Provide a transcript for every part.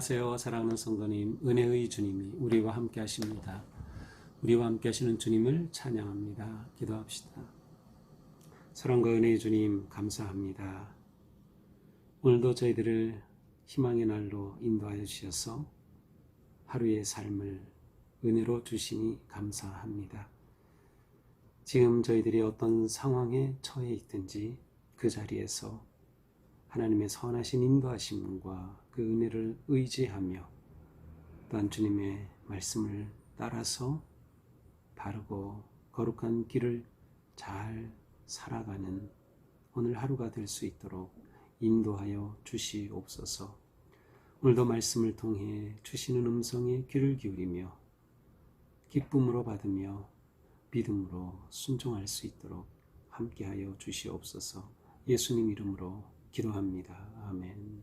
안녕하세요. 사랑하는 성도님, 은혜의 주님이 우리와 함께 하십니다. 우리와 함께 하시는 주님을 찬양합니다. 기도합시다. 사랑과 은혜의 주님 감사합니다. 오늘도 저희들을 희망의 날로 인도하여 주셔서 하루의 삶을 은혜로 주시니 감사합니다. 지금 저희들이 어떤 상황에 처해 있든지 그 자리에서 하나님의 선하신 인도하심과 그 은혜를 의지하며 또한 주님의 말씀을 따라서 바르고 거룩한 길을 잘 살아가는 오늘 하루가 될 수 있도록 인도하여 주시옵소서. 오늘도 말씀을 통해 주시는 음성에 귀를 기울이며 기쁨으로 받으며 믿음으로 순종할 수 있도록 함께하여 주시옵소서. 예수님 이름으로 기도합니다. 아멘.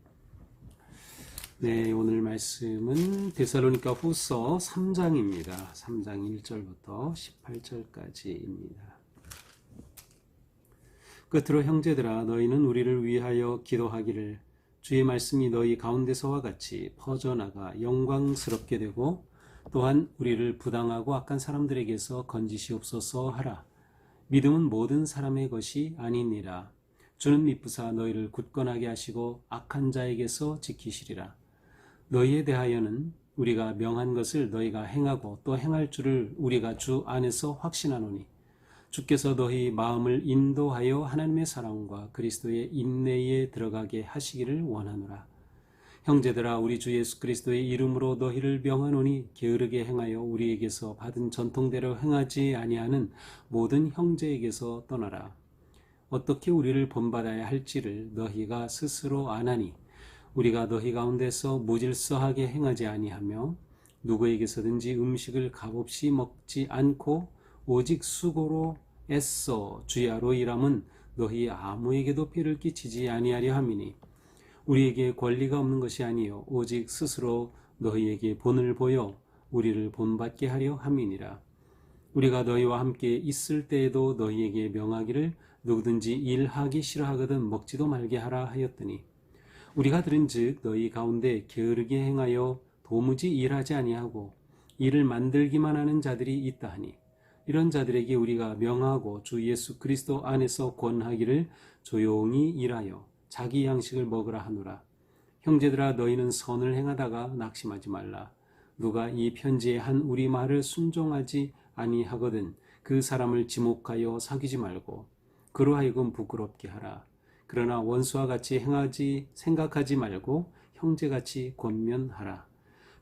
네, 오늘 말씀은 데살로니가 후서 3장입니다. 3장 1절부터 18절까지입니다. 끝으로 형제들아, 너희는 우리를 위하여 기도하기를 주의 말씀이 너희 가운데서와 같이 퍼져나가 영광스럽게 되고 또한 우리를 부당하고 악한 사람들에게서 건지시옵소서 하라. 믿음은 모든 사람의 것이 아니니라. 주는 미쁘사 너희를 굳건하게 하시고 악한 자에게서 지키시리라. 너희에 대하여는 우리가 명한 것을 너희가 행하고 또 행할 줄을 우리가 주 안에서 확신하노니 주께서 너희 마음을 인도하여 하나님의 사랑과 그리스도의 인내에 들어가게 하시기를 원하노라. 형제들아, 우리 주 예수 그리스도의 이름으로 너희를 명하노니 게으르게 행하여 우리에게서 받은 전통대로 행하지 아니하는 모든 형제에게서 떠나라. 어떻게 우리를 본받아야 할지를 너희가 스스로 아나니 우리가 너희 가운데서 무질서하게 행하지 아니하며 누구에게서든지 음식을 값없이 먹지 않고 오직 수고로 애써 주야로 일함은 너희 아무에게도 피를 끼치지 아니하려 함이니 우리에게 권리가 없는 것이 아니요 오직 스스로 너희에게 본을 보여 우리를 본받게 하려 함이니라. 우리가 너희와 함께 있을 때에도 너희에게 명하기를 누구든지 일하기 싫어하거든 먹지도 말게 하라 하였더니 우리가 들은즉 너희 가운데 게으르게 행하여 도무지 일하지 아니하고 일을 만들기만 하는 자들이 있다 하니 이런 자들에게 우리가 명하고 주 예수 그리스도 안에서 권하기를 조용히 일하여 자기 양식을 먹으라 하노라. 형제들아, 너희는 선을 행하다가 낙심하지 말라. 누가 이 편지에 한 우리 말을 순종하지 아니하거든 그 사람을 지목하여 사귀지 말고 그로 하여금 부끄럽게 하라. 그러나 원수와 같이 행하지 생각하지 말고 형제같이 권면하라.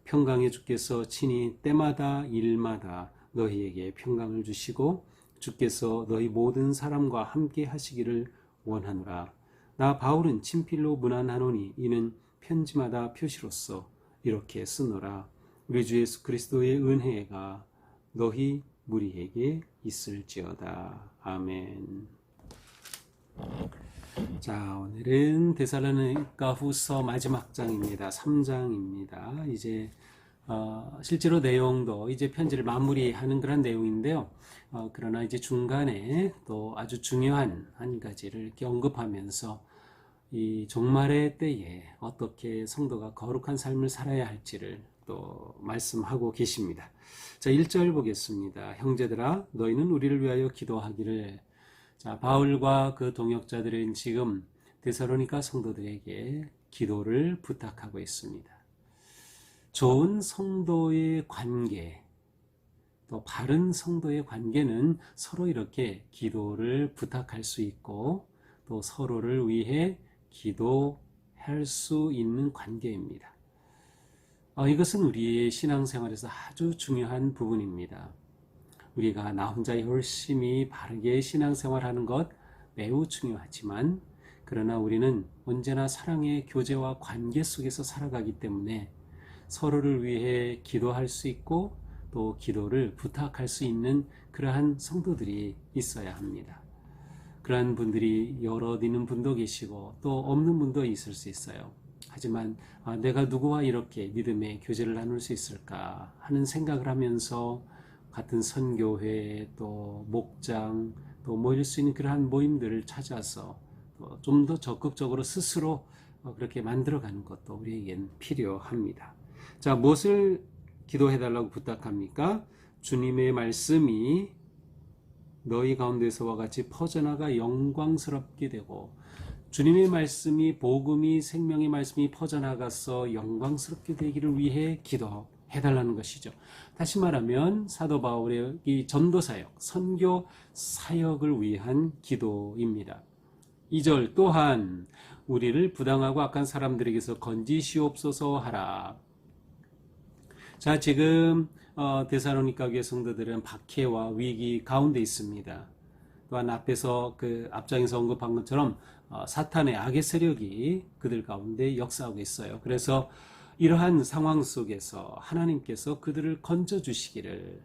평강의 주께서 친히 때마다 일마다 너희에게 평강을 주시고 주께서 너희 모든 사람과 함께 하시기를 원하노라. 나 바울은 친필로 문안하노니 이는 편지마다 표시로서 이렇게 쓰노라. 우리 주 예수 그리스도의 은혜가 너희 무리에게 있을지어다. 아멘. 자, 오늘은 데살로니가 후서 마지막 장입니다. 3장입니다. 이제 실제로 내용도 이제 편지를 마무리하는 그런 내용인데요. 그러나 이제 중간에 또 아주 중요한 한 가지를 이렇게 언급하면서 이 종말의 때에 어떻게 성도가 거룩한 삶을 살아야 할지를 또 말씀하고 계십니다. 자, 1절 보겠습니다. 형제들아, 너희는 우리를 위하여 기도하기를. 자, 바울과 그 동역자들은 지금 데살로니가 성도들에게 기도를 부탁하고 있습니다. 좋은 성도의 관계, 또 바른 성도의 관계는 서로 이렇게 기도를 부탁할 수 있고 또 서로를 위해 기도할 수 있는 관계입니다. 이것은 우리의 신앙생활에서 아주 중요한 부분입니다. 우리가 나 혼자 열심히 바르게 신앙생활하는 것 매우 중요하지만 그러나 우리는 언제나 사랑의 교제와 관계 속에서 살아가기 때문에 서로를 위해 기도할 수 있고 또 기도를 부탁할 수 있는 그러한 성도들이 있어야 합니다. 그러한 분들이 여럿 있는 분도 계시고 또 없는 분도 있을 수 있어요. 하지만 내가 누구와 이렇게 믿음의 교제를 나눌 수 있을까 하는 생각을 하면서 같은 선교회 또 목장 또 모일 수 있는 그러한 모임들을 찾아서 좀 더 적극적으로 스스로 그렇게 만들어가는 것도 우리에겐 필요합니다. 자, 무엇을 기도해달라고 부탁합니까? 주님의 말씀이 너희 가운데서와 같이 퍼져나가 영광스럽게 되고, 주님의 말씀이, 복음이, 생명의 말씀이 퍼져나가서 영광스럽게 되기를 위해 기도해달라는 것이죠. 다시 말하면 사도 바울의 이 전도사역, 선교 사역을 위한 기도입니다. 2절 또한 우리를 부당하고 악한 사람들에게서 건지시옵소서 하라. 자, 지금 데살로니가 교회 성도들은 박해와 위기 가운데 있습니다. 또한 앞에서 그 앞장에서 언급한 것처럼 사탄의 악의 세력이 그들 가운데 역사하고 있어요. 그래서 이러한 상황 속에서 하나님께서 그들을 건져주시기를,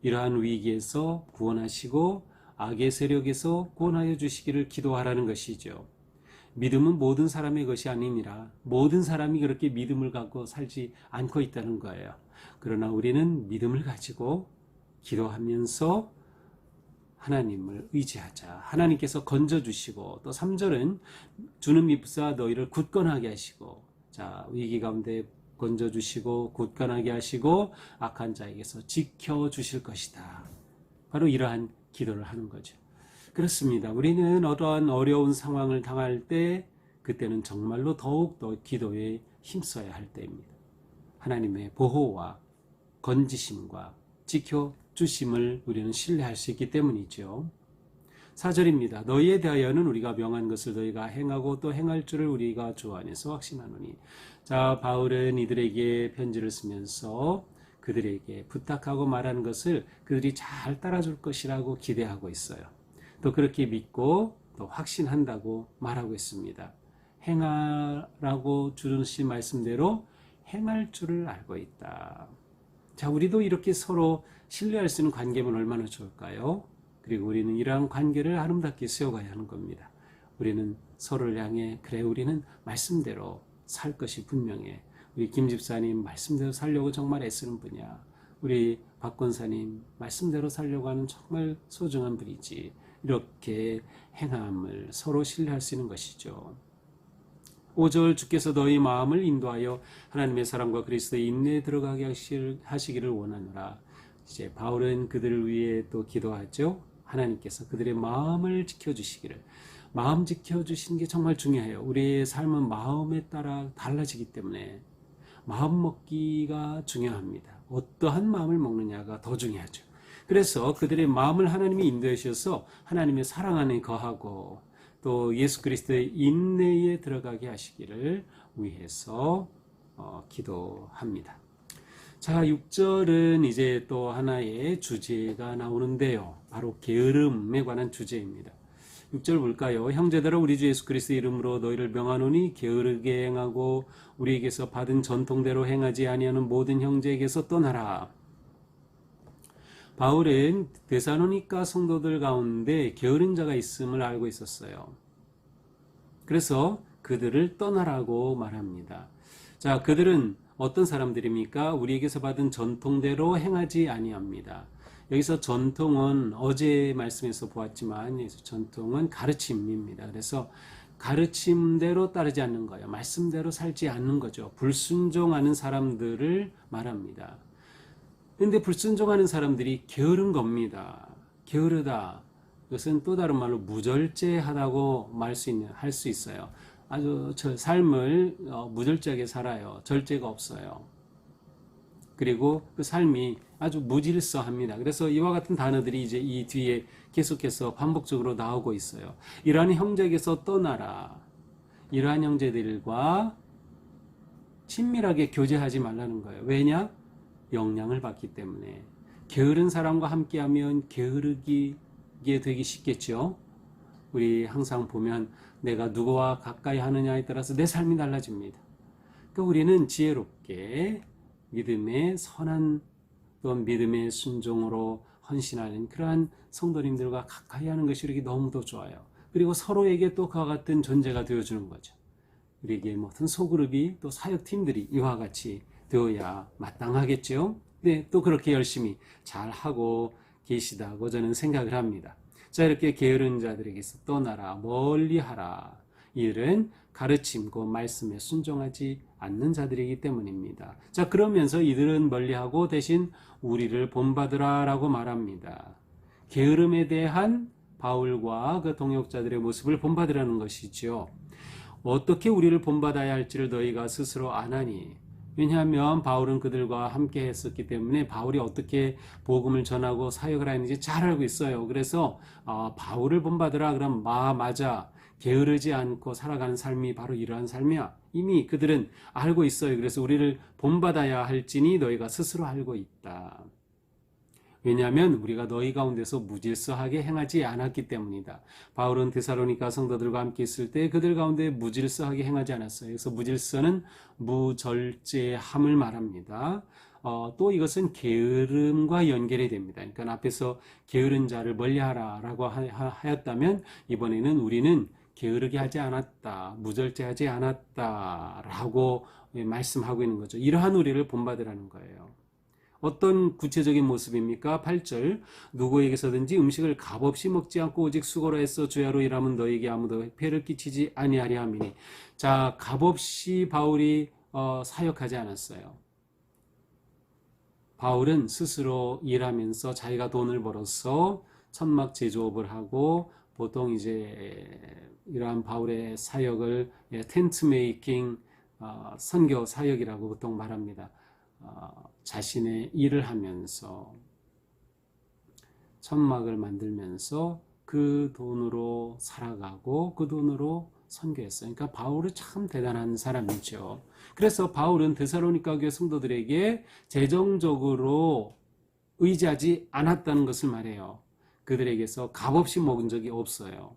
이러한 위기에서 구원하시고 악의 세력에서 구원하여 주시기를 기도하라는 것이죠. 믿음은 모든 사람의 것이 아니니라. 모든 사람이 그렇게 믿음을 갖고 살지 않고 있다는 거예요. 그러나 우리는 믿음을 가지고 기도하면서 하나님을 의지하자. 하나님께서 건져주시고, 또 3절은 주는 미쁘사 너희를 굳건하게 하시고, 자, 위기 가운데 건져주시고 굳건하게 하시고 악한 자에게서 지켜주실 것이다. 바로 이러한 기도를 하는 거죠. 그렇습니다. 우리는 어떠한 어려운 상황을 당할 때, 그때는 정말로 더욱더 기도에 힘써야 할 때입니다. 하나님의 보호와 건지심과 지켜주심을 우리는 신뢰할 수 있기 때문이죠. 4절입니다. 너희에 대하여는 우리가 명한 것을 너희가 행하고 또 행할 줄을 우리가 주 안에서 확신하노니. 자, 바울은 이들에게 편지를 쓰면서 그들에게 부탁하고 말하는 것을 그들이 잘 따라줄 것이라고 기대하고 있어요. 또 그렇게 믿고 또 확신한다고 말하고 있습니다. 행하라고 주신 말씀대로 행할 줄을 알고 있다. 자, 우리도 이렇게 서로 신뢰할 수 있는 관계면 얼마나 좋을까요? 그리고 우리는 이러한 관계를 아름답게 세워가야 하는 겁니다. 우리는 서로를 향해, 그래, 우리는 말씀대로 살 것이 분명해. 우리 김 집사님 말씀대로 살려고 정말 애쓰는 분이야. 우리 박 권사님 말씀대로 살려고 하는 정말 소중한 분이지. 이렇게 행함을 서로 신뢰할 수 있는 것이죠. 5절 주께서 너희 마음을 인도하여 하나님의 사랑과 그리스도의 인내에 들어가게 하시기를 원하노라. 이제 바울은 그들을 위해 또 기도하죠. 하나님께서 그들의 마음을 지켜주시기를. 마음 지켜주시는 게 정말 중요해요. 우리의 삶은 마음에 따라 달라지기 때문에 마음 먹기가 중요합니다. 어떠한 마음을 먹느냐가 더 중요하죠. 그래서 그들의 마음을 하나님이 인도해 주셔서 하나님의 사랑 안에 거하고 또 예수 그리스도의 인내에 들어가게 하시기를 위해서 기도합니다. 자, 6절은 이제 또 하나의 주제가 나오는데요. 바로 게으름에 관한 주제입니다. 6절 볼까요? 형제들아 우리 주 예수 그리스도의 이름으로 너희를 명하노니 게으르게 행하고 우리에게서 받은 전통대로 행하지 아니하는 모든 형제에게서 떠나라. 바울은 데살로니가 성도들 가운데 게으른 자가 있음을 알고 있었어요. 그래서 그들을 떠나라고 말합니다. 자, 그들은 어떤 사람들입니까? 우리에게서 받은 전통대로 행하지 아니합니다. 여기서 전통은 어제 말씀에서 보았지만 전통은 가르침입니다. 그래서 가르침대로 따르지 않는 거예요. 말씀대로 살지 않는 거죠. 불순종하는 사람들을 말합니다. 그런데 불순종하는 사람들이 게으른 겁니다. 게으르다. 이것은 또 다른 말로 무절제하다고 할 수 있어요. 아주 삶을 무절제하게 살아요. 절제가 없어요. 그리고 그 삶이 아주 무질서합니다. 그래서 이와 같은 단어들이 이제 이 뒤에 계속해서 반복적으로 나오고 있어요. 이러한 형제에게서 떠나라. 이러한 형제들과 친밀하게 교제하지 말라는 거예요. 왜냐? 영향을 받기 때문에. 게으른 사람과 함께하면 게으르게 되기 쉽겠죠. 우리 항상 보면 내가 누구와 가까이 하느냐에 따라서 내 삶이 달라집니다. 그러니까 우리는 지혜롭게 믿음의 선한 또한 믿음의 순종으로 헌신하는 그러한 성도님들과 가까이 하는 것이 우리에게 너무도 좋아요. 그리고 서로에게 또 그와 같은 존재가 되어주는 거죠. 우리에게 어떤 소그룹이 또 사역팀들이 이와 같이 되어야 마땅하겠죠. 네, 또 그렇게 열심히 잘하고 계시다고 저는 생각을 합니다. 자, 이렇게 게으른 자들에게서 떠나라, 멀리하라. 이들은 가르침, 그 말씀에 순종하지 않는 자들이기 때문입니다. 자, 그러면서 이들은 멀리하고 대신 우리를 본받으라 라고 말합니다. 게으름에 대한 바울과 그 동역자들의 모습을 본받으라는 것이죠. 어떻게 우리를 본받아야 할지를 너희가 스스로 아나니. 왜냐하면 바울은 그들과 함께 했었기 때문에 바울이 어떻게 복음을 전하고 사역을 하는지 잘 알고 있어요. 그래서 바울을 본받으라 그러면 맞아. 게으르지 않고 살아가는 삶이 바로 이러한 삶이야. 이미 그들은 알고 있어요. 그래서 우리를 본받아야 할지니 너희가 스스로 알고 있다. 왜냐하면 우리가 너희 가운데서 무질서하게 행하지 않았기 때문이다. 바울은 데살로니가 성도들과 함께 있을 때 그들 가운데 무질서하게 행하지 않았어요. 그래서 무질서는 무절제함을 말합니다. 또 이것은 게으름과 연결이 됩니다. 그러니까 앞에서 게으른 자를 멀리하라라고 하였다면 이번에는 우리는 게으르게 하지 않았다, 무절제하지 않았다라고 말씀하고 있는 거죠. 이러한 우리를 본받으라는 거예요. 어떤 구체적인 모습입니까? 8절 누구에게서든지 음식을 값없이 먹지 않고 오직 수고로 애써 주야로 일하면 너에게 아무도 폐를 끼치지 아니하리 함이니. 자, 값없이 바울이 사역하지 않았어요. 바울은 스스로 일하면서 자기가 돈을 벌어서 천막 제조업을 하고 보통 이제 이러한 바울의 사역을 텐트 메이킹 선교 사역이라고 보통 말합니다. 자신의 일을 하면서 천막을 만들면서 그 돈으로 살아가고 그 돈으로 선교했어요. 그러니까 바울은 참 대단한 사람이죠. 그래서 바울은 데살로니가 교회 성도들에게 재정적으로 의지하지 않았다는 것을 말해요. 그들에게서 값없이 먹은 적이 없어요.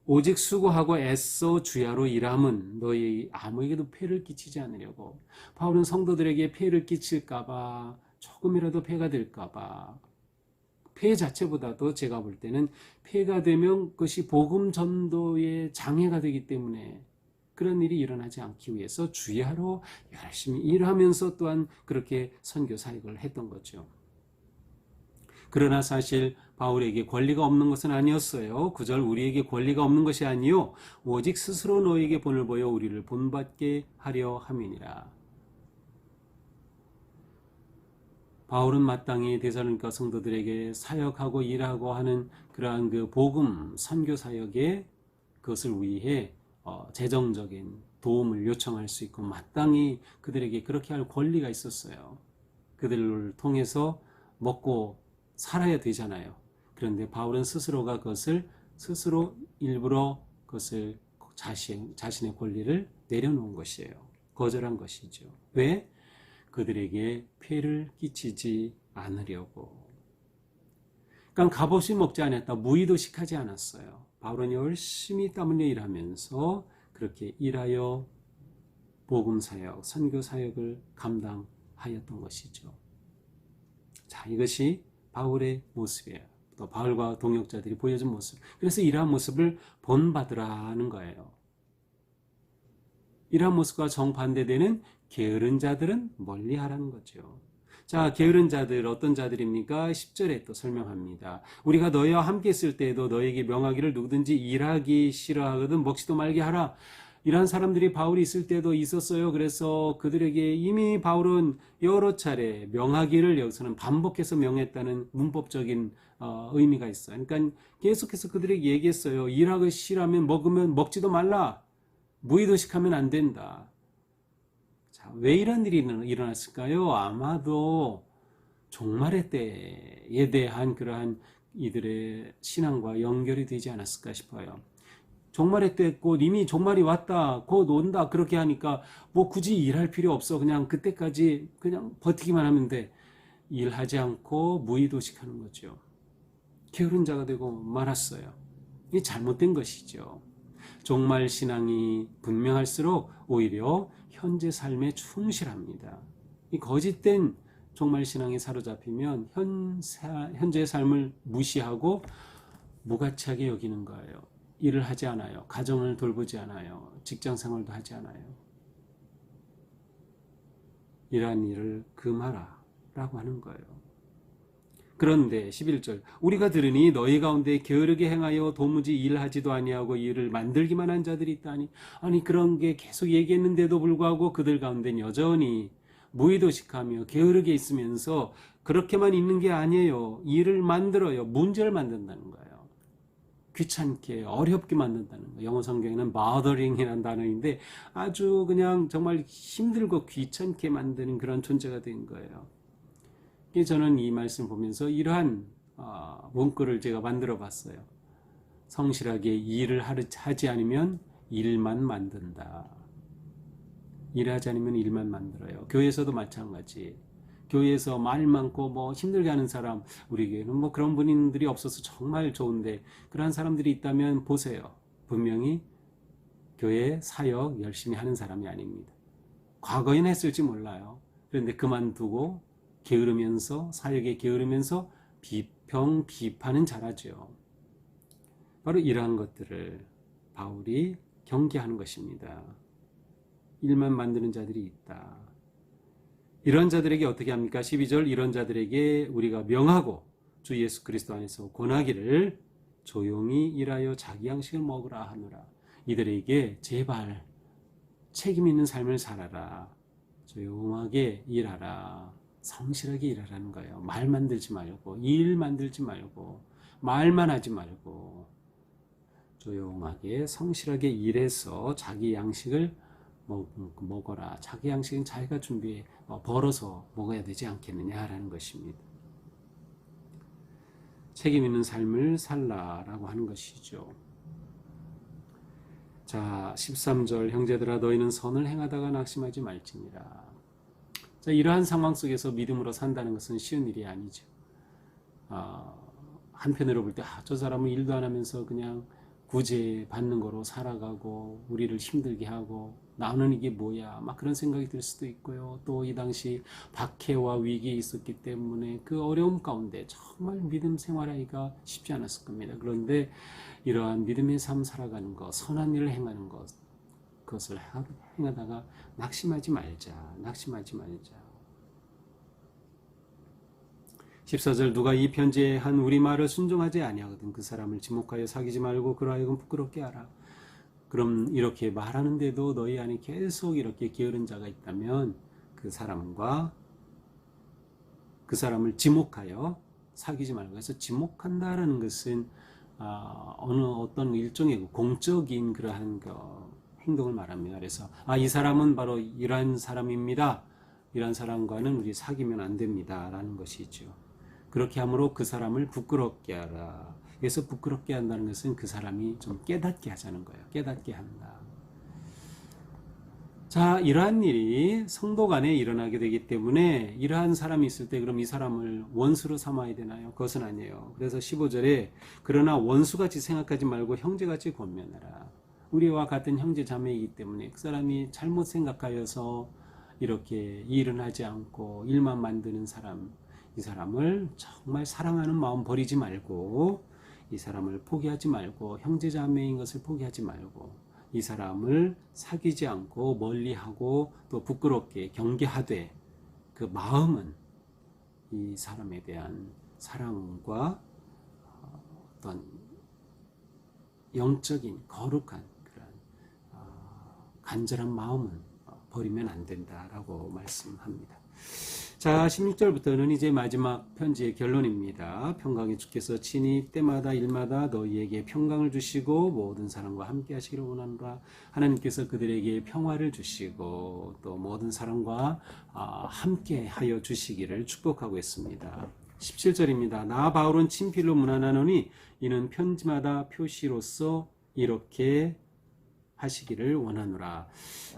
오직 수고하고 애써 주야로 일함은 너희 아무에게도 폐를 끼치지 않으려고. 바울은 성도들에게 폐를 끼칠까봐, 조금이라도 폐가 될까봐, 폐 자체보다도 제가 볼 때는 폐가 되면 그것이 복음 전도의 장애가 되기 때문에 그런 일이 일어나지 않기 위해서 주야로 열심히 일하면서 또한 그렇게 선교 사역을 했던 거죠. 그러나 사실 바울에게 권리가 없는 것은 아니었어요. 9절 우리에게 권리가 없는 것이 아니요 오직 스스로 너에게 본을 보여 우리를 본받게 하려 함이니라. 바울은 마땅히 데살로니가 성도들에게 사역하고 일하고 하는 그러한 그 복음 선교 사역에 그것을 위해 재정적인 도움을 요청할 수 있고 마땅히 그들에게 그렇게 할 권리가 있었어요. 그들을 통해서 먹고 살아야 되잖아요. 그런데 바울은 스스로가 그것을 스스로 일부러 그것을 자신의 권리를 내려놓은 것이에요. 거절한 것이죠. 왜? 그들에게 폐를 끼치지 않으려고. 그러니까 값없이 먹지 않았다. 무의도식하지 않았어요. 바울은 열심히 땀 흘려 일하면서 그렇게 일하여 복음사역, 선교사역을 감당하였던 것이죠. 자, 이것이 바울의 모습이에요. 또 바울과 동역자들이 보여준 모습. 그래서 이러한 모습을 본받으라는 거예요. 이러한 모습과 정반대되는 게으른 자들은 멀리하라는 거죠. 자, 게으른 자들 어떤 자들입니까? 10절에 또 설명합니다. 우리가 너희와 함께 있을 때에도 너에게 명하기를 누구든지 일하기 싫어하거든 먹지도 말게 하라. 이러한 사람들이 바울이 있을 때도 있었어요. 그래서 그들에게 이미 바울은 여러 차례 명하기를 여기서는 반복해서 명했다는 문법적인 의미가 있어요. 그러니까 계속해서 그들에게 얘기했어요. 일하기 싫으면 먹으면 먹지도 말라. 무의도식하면 안 된다. 자, 왜 이런 일이 일어났을까요? 아마도 종말의 때에 대한 그러한 이들의 신앙과 연결이 되지 않았을까 싶어요. 종말의 때 곧 이미 종말이 왔다, 곧 온다 그렇게 하니까 뭐 굳이 일할 필요 없어. 그냥 그때까지 그냥 버티기만 하면 돼. 일하지 않고 무의도식하는 거죠. 게으른 자가 되고 말았어요. 이게 잘못된 것이죠. 종말 신앙이 분명할수록 오히려 현재 삶에 충실합니다. 이 거짓된 종말 신앙에 사로잡히면 현재의 삶을 무시하고 무가치하게 여기는 거예요. 일을 하지 않아요. 가정을 돌보지 않아요. 직장 생활도 하지 않아요. 이러한 일을 금하라 라고 하는 거예요. 그런데 11절 우리가 들으니 너희 가운데 게으르게 행하여 도무지 일하지도 아니하고 일을 만들기만 한 자들이 있다니. 아니 그런 게 계속 얘기했는데도 불구하고 그들 가운데는 여전히 무의도식하며 게으르게 있으면서 그렇게만 있는 게 아니에요. 일을 만들어요. 문제를 만든다는 거예요. 귀찮게 어렵게 만든다는 거예요. 영어 성경에는 bothering이라는 단어인데 아주 그냥 정말 힘들고 귀찮게 만드는 그런 존재가 된 거예요. 저는 이 말씀 보면서 이러한 문구를 제가 만들어 봤어요. 성실하게 일을 하지 않으면 일만 만든다. 일하지 않으면 일만 만들어요. 교회에서도 마찬가지. 교회에서 말 많고 뭐 힘들게 하는 사람, 우리 교회는 뭐 그런 분들이 없어서 정말 좋은데 그러한 사람들이 있다면 보세요. 분명히 교회 사역 열심히 하는 사람이 아닙니다. 과거에는 했을지 몰라요. 그런데 그만두고 게으르면서 사역에 게으르면서 비판은 잘하죠. 바로 이러한 것들을 바울이 경계하는 것입니다. 일만 만드는 자들이 있다. 이런 자들에게 어떻게 합니까? 12절 이런 자들에게 우리가 명하고 주 예수 그리스도 안에서 권하기를 조용히 일하여 자기 양식을 먹으라 하노라. 이들에게 제발 책임 있는 삶을 살아라. 조용하게 일하라. 성실하게 일하라는 거예요. 말 만들지 말고 일 만들지 말고 말만 하지 말고 조용하게 성실하게 일해서 자기 양식을 먹어라. 자기 양식은 자기가 준비해 벌어서 먹어야 되지 않겠느냐라는 것입니다. 책임 있는 삶을 살라라고 하는 것이죠. 자, 13절 형제들아 너희는 선을 행하다가 낙심하지 말지니라. 자, 이러한 상황 속에서 믿음으로 산다는 것은 쉬운 일이 아니죠. 한편으로 볼 때 저 사람은 일도 안 하면서 그냥 구제 받는 거로 살아가고 우리를 힘들게 하고 나는 이게 뭐야 막 그런 생각이 들 수도 있고요. 또 이 당시 박해와 위기에 있었기 때문에 그 어려움 가운데 정말 믿음 생활하기가 쉽지 않았을 겁니다. 그런데 이러한 믿음의 삶 살아가는 것, 선한 일을 행하는 것, 그것을 행하다가 낙심하지 말자. 14절 누가 이 편지에 한 우리 말을 순종하지 아니하거든 그 사람을 지목하여 사귀지 말고 그로 하여금 부끄럽게 하라. 그럼 이렇게 말하는데도 너희 안에 계속 이렇게 게으른 자가 있다면 그 사람을 지목하여 사귀지 말고. 그래서 지목한다라는 것은 어떤 일종의 공적인 그러한 행동을 말합니다. 그래서 이 사람은 바로 이러한 사람입니다. 이러한 사람과는 우리 사귀면 안 됩니다. 라는 것이죠. 그렇게 함으로 그 사람을 부끄럽게 하라. 그래서 부끄럽게 한다는 것은 그 사람이 좀 깨닫게 하자는 거예요. 깨닫게 한다. 자, 이러한 일이 성도 간에 일어나게 되기 때문에 이러한 사람이 있을 때 그럼 이 사람을 원수로 삼아야 되나요? 그것은 아니에요. 그래서 15절에 그러나 원수같이 생각하지 말고 형제같이 권면하라. 우리와 같은 형제 자매이기 때문에 그 사람이 잘못 생각하여서 이렇게 일은 하지 않고 일만 만드는 사람, 이 사람을 정말 사랑하는 마음 버리지 말고 이 사람을 포기하지 말고 형제 자매인 것을 포기하지 말고 이 사람을 사귀지 않고 멀리하고 또 부끄럽게 경계하되 그 마음은 이 사람에 대한 사랑과 어떤 영적인 거룩한 그런 간절한 마음은 버리면 안 된다라고 말씀합니다. 자, 16절부터는 이제 마지막 편지의 결론입니다. 평강의 주께서 친히 때마다 일마다 너희에게 평강을 주시고 모든 사람과 함께 하시기를 원하노라. 하나님께서 그들에게 평화를 주시고 또 모든 사람과 함께 하여 주시기를 축복하고 있습니다. 17절입니다. 나 바울은 친필로 문안하노니 이는 편지마다 표시로서 이렇게 하시기를 원하노라.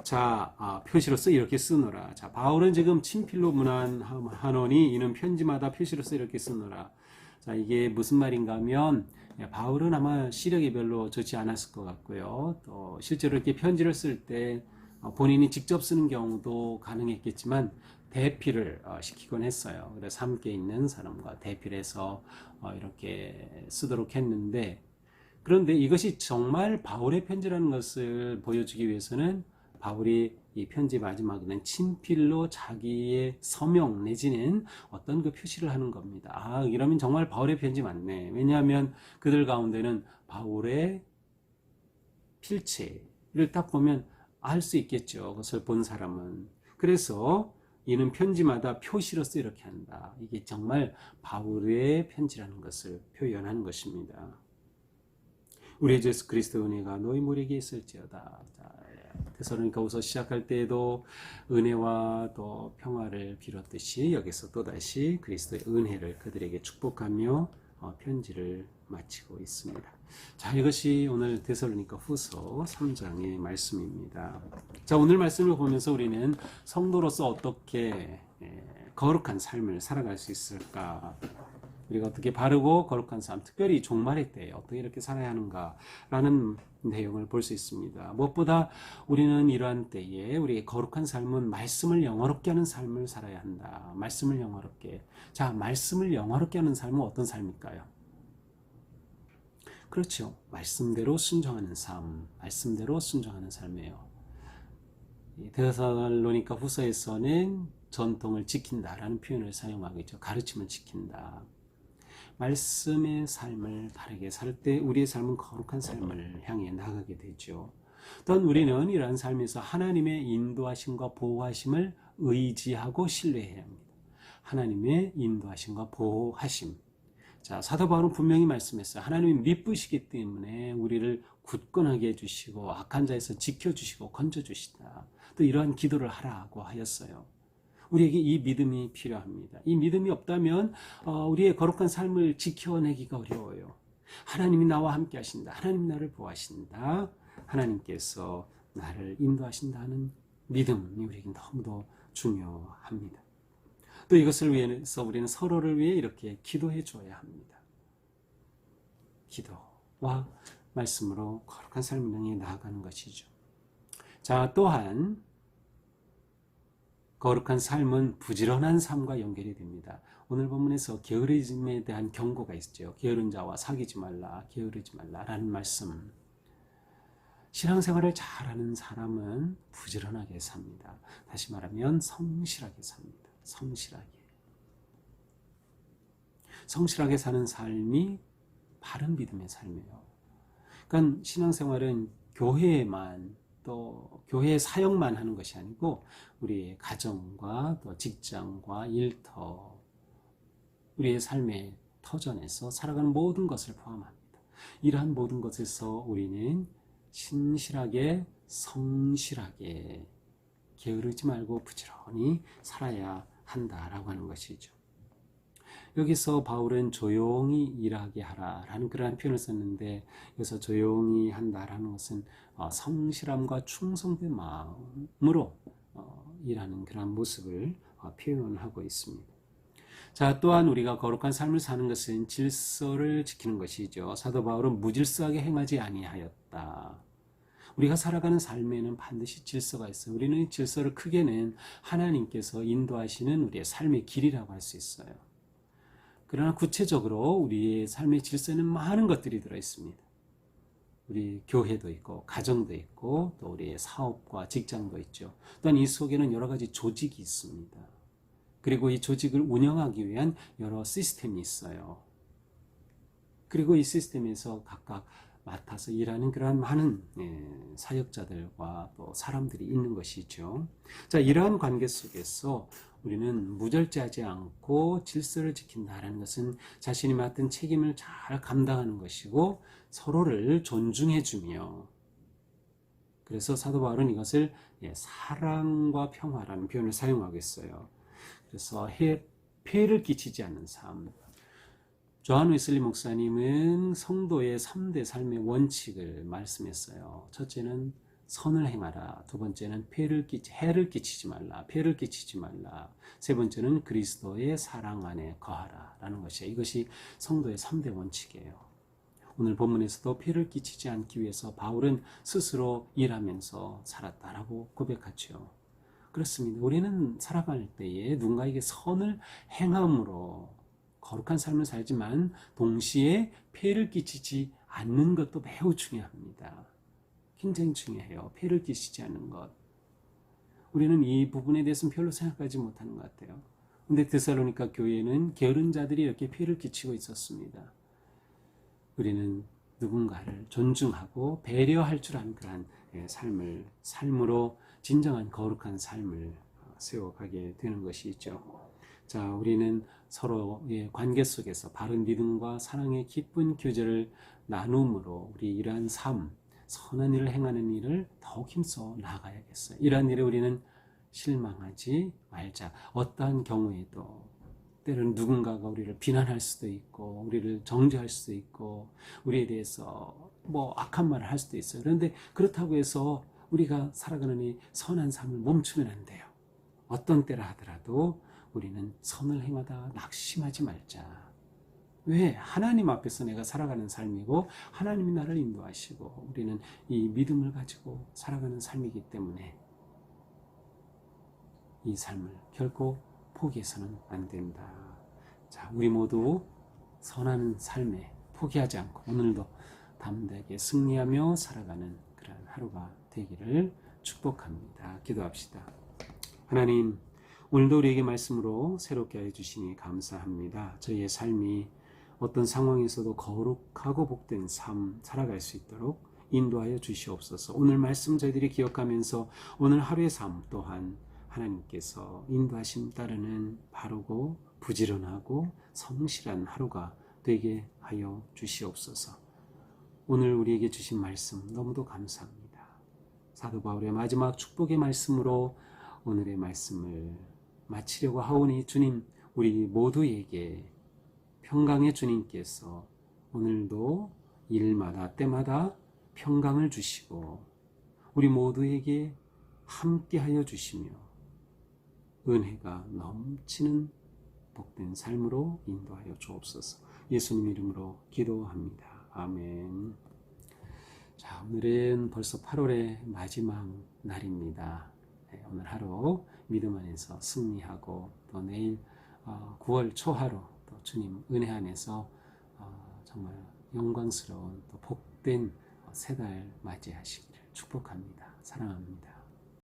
자, 표시로서 이렇게 쓰노라. 자, 바울은 지금 친필로 문안하노니 이는 편지마다 표시로서 이렇게 쓰노라. 자, 이게 무슨 말인가 하면 바울은 아마 시력이 별로 좋지 않았을 것 같고요. 또 실제로 이렇게 편지를 쓸 때 본인이 직접 쓰는 경우도 가능했겠지만 대피를 시키곤 했어요. 그래서 함께 있는 사람과 대피를 해서 이렇게 쓰도록 했는데 그런데 이것이 정말 바울의 편지라는 것을 보여주기 위해서는 바울이 이 편지 마지막에는 친필로 자기의 서명 내지는 어떤 그 표시를 하는 겁니다. 아, 이러면 정말 바울의 편지 맞네. 왜냐하면 그들 가운데는 바울의 필체를 딱 보면 알 수 있겠죠. 그것을 본 사람은. 그래서 이는 편지마다 표시로서 이렇게 한다. 이게 정말 바울의 편지라는 것을 표현하는 것입니다. 우리 주 예수 그리스도의 은혜가 너희 모두에게 있을지어다. 데살로니가후서 시작할 때에도 은혜와 또 평화를 빌었듯이 여기서 또다시 그리스도의 은혜를 그들에게 축복하며 편지를 마치고 있습니다. 자, 이것이 오늘 데살로니가후서 3장의 말씀입니다. 자, 오늘 말씀을 보면서 우리는 성도로서 어떻게 거룩한 삶을 살아갈 수 있을까? 우리가 어떻게 바르고 거룩한 삶, 특별히 종말의 때에 어떻게 이렇게 살아야 하는가라는 내용을 볼 수 있습니다. 무엇보다 우리는 이러한 때에 우리의 거룩한 삶은 말씀을 영화롭게 하는 삶을 살아야 한다. 말씀을 영화롭게. 자, 말씀을 영화롭게 하는 삶은 어떤 삶일까요? 그렇죠. 말씀대로 순종하는 삶, 말씀대로 순종하는 삶이에요. 데살로니가 후서에서는 전통을 지킨다라는 표현을 사용하고 있죠. 가르침을 지킨다. 말씀의 삶을 바르게 살 때 우리의 삶은 거룩한 삶을 향해 나가게 되죠. 또한 우리는 이러한 삶에서 하나님의 인도하심과 보호하심을 의지하고 신뢰해야 합니다. 하나님의 인도하심과 보호하심. 자, 사도 바울은 분명히 말씀했어요. 하나님이 미쁘시기 때문에 우리를 굳건하게 해주시고 악한 자에서 지켜주시고 건져주시다. 또 이러한 기도를 하라고 하였어요. 우리에게 이 믿음이 필요합니다. 이 믿음이 없다면 우리의 거룩한 삶을 지켜내기가 어려워요. 하나님이 나와 함께 하신다. 하나님 나를 보호하신다. 하나님께서 나를 인도하신다는 믿음이 우리에게 너무도 중요합니다. 또 이것을 위해서 우리는 서로를 위해 이렇게 기도해 줘야 합니다. 기도와 말씀으로 거룩한 삶을 향해 나아가는 것이죠. 자, 또한 거룩한 삶은 부지런한 삶과 연결이 됩니다. 오늘 본문에서 게으름에 대한 경고가 있죠. 게으른 자와 사귀지 말라, 게으르지 말라라는 말씀. 신앙생활을 잘하는 사람은 부지런하게 삽니다. 다시 말하면 성실하게 삽니다. 성실하게 사는 삶이 바른 믿음의 삶이에요. 그러니까 신앙생활은 교회에만 또 교회의 사역만 하는 것이 아니고 우리의 가정과 또 직장과 일터, 우리의 삶의 터전에서 살아가는 모든 것을 포함합니다. 이러한 모든 것에서 우리는 신실하게, 성실하게, 게으르지 말고 부지런히 살아야 한다라고 하는 것이죠. 여기서 바울은 조용히 일하게 하라라는 그러한 표현을 썼는데, 여기서 조용히 한다라는 것은 성실함과 충성된 마음으로 일하는 그러한 모습을 표현하고 있습니다. 자, 또한 우리가 거룩한 삶을 사는 것은 질서를 지키는 것이죠. 사도 바울은 무질서하게 행하지 아니하였다. 우리가 살아가는 삶에는 반드시 질서가 있어요. 우리는 이 질서를 크게는 하나님께서 인도하시는 우리의 삶의 길이라고 할 수 있어요. 그러나 구체적으로 우리의 삶의 질서에는 많은 것들이 들어있습니다. 우리 교회도 있고 가정도 있고 또 우리의 사업과 직장도 있죠. 또한 이 속에는 여러 가지 조직이 있습니다. 그리고 이 조직을 운영하기 위한 여러 시스템이 있어요. 그리고 이 시스템에서 각각 맡아서 일하는 그러한 많은 사역자들과 또 사람들이 있는 것이죠. 자, 이러한 관계 속에서 우리는 무절제하지 않고 질서를 지킨다는 것은 자신이 맡은 책임을 잘 감당하는 것이고 서로를 존중해주며, 그래서 사도 바울은 이것을 사랑과 평화라는 표현을 사용하고 있어요. 그래서 폐해를 끼치지 않는 삶. 조한 웨슬리 목사님은 성도의 3대 삶의 원칙을 말씀했어요. 첫째는 선을 행하라. 두 번째는 해를 끼치지 말라. 폐를 끼치지 말라. 세 번째는 그리스도의 사랑 안에 거하라. 라는 것이에요. 이것이 성도의 3대 원칙이에요. 오늘 본문에서도 폐를 끼치지 않기 위해서 바울은 스스로 일하면서 살았다라고 고백하죠. 그렇습니다. 우리는 살아갈 때에 누군가에게 선을 행함으로 거룩한 삶을 살지만 동시에 폐를 끼치지 않는 것도 매우 중요합니다. 굉장히 중요해요. 폐를 끼치지 않는 것. 우리는 이 부분에 대해서는 별로 생각하지 못하는 것 같아요. 근데 데살로니가 교회는 게으른 자들이 이렇게 피해를 끼치고 있었습니다. 우리는 누군가를 존중하고 배려할 줄 아는 그러한 삶으로 진정한 거룩한 삶을 세워가게 되는 것이죠. 자, 우리는 서로의 관계 속에서 바른 믿음과 사랑의 기쁜 교제를 나눔으로 우리 이러한 삶, 선한 일을 행하는 일을 더욱 힘써 나아가야겠어요. 이러한 일에 우리는 실망하지 말자. 어떠한 경우에도 때로는 누군가가 우리를 비난할 수도 있고 우리를 정죄할 수도 있고 우리에 대해서 악한 말을 할 수도 있어요. 그런데 그렇다고 해서 우리가 살아가는 이 선한 삶을 멈추면 안 돼요. 어떤 때라 하더라도 우리는 선을 행하다 낙심하지 말자. 왜? 하나님 앞에서 내가 살아가는 삶이고 하나님이 나를 인도하시고 우리는 이 믿음을 가지고 살아가는 삶이기 때문에 이 삶을 결코 포기해서는 안 된다. 자, 우리 모두 선한 삶에 포기하지 않고 오늘도 담대하게 승리하며 살아가는 그런 하루가 되기를 축복합니다. 기도합시다. 하나님, 오늘도 우리에게 말씀으로 새롭게 해주시니 감사합니다. 저희의 삶이 어떤 상황에서도 거룩하고 복된 삶 살아갈 수 있도록 인도하여 주시옵소서. 오늘 말씀 저희들이 기억하면서 오늘 하루의 삶 또한 하나님께서 인도하심 따르는 바르고 부지런하고 성실한 하루가 되게 하여 주시옵소서. 오늘 우리에게 주신 말씀 너무도 감사합니다. 사도 바울의 마지막 축복의 말씀으로 오늘의 말씀을 마치려고 하오니 주님, 우리 모두에게 평강의 주님께서 오늘도 일마다 때마다 평강을 주시고 우리 모두에게 함께하여 주시며 은혜가 넘치는 복된 삶으로 인도하여 주옵소서. 예수님 이름으로 기도합니다. 아멘. 자, 오늘은 벌써 8월의 마지막 날입니다. 오늘 하루 믿음 안에서 승리하고 또 내일 9월 초하루 또 주님 은혜 안에서 정말 영광스러운 또 복된 새 달 맞이하시기를 축복합니다. 사랑합니다.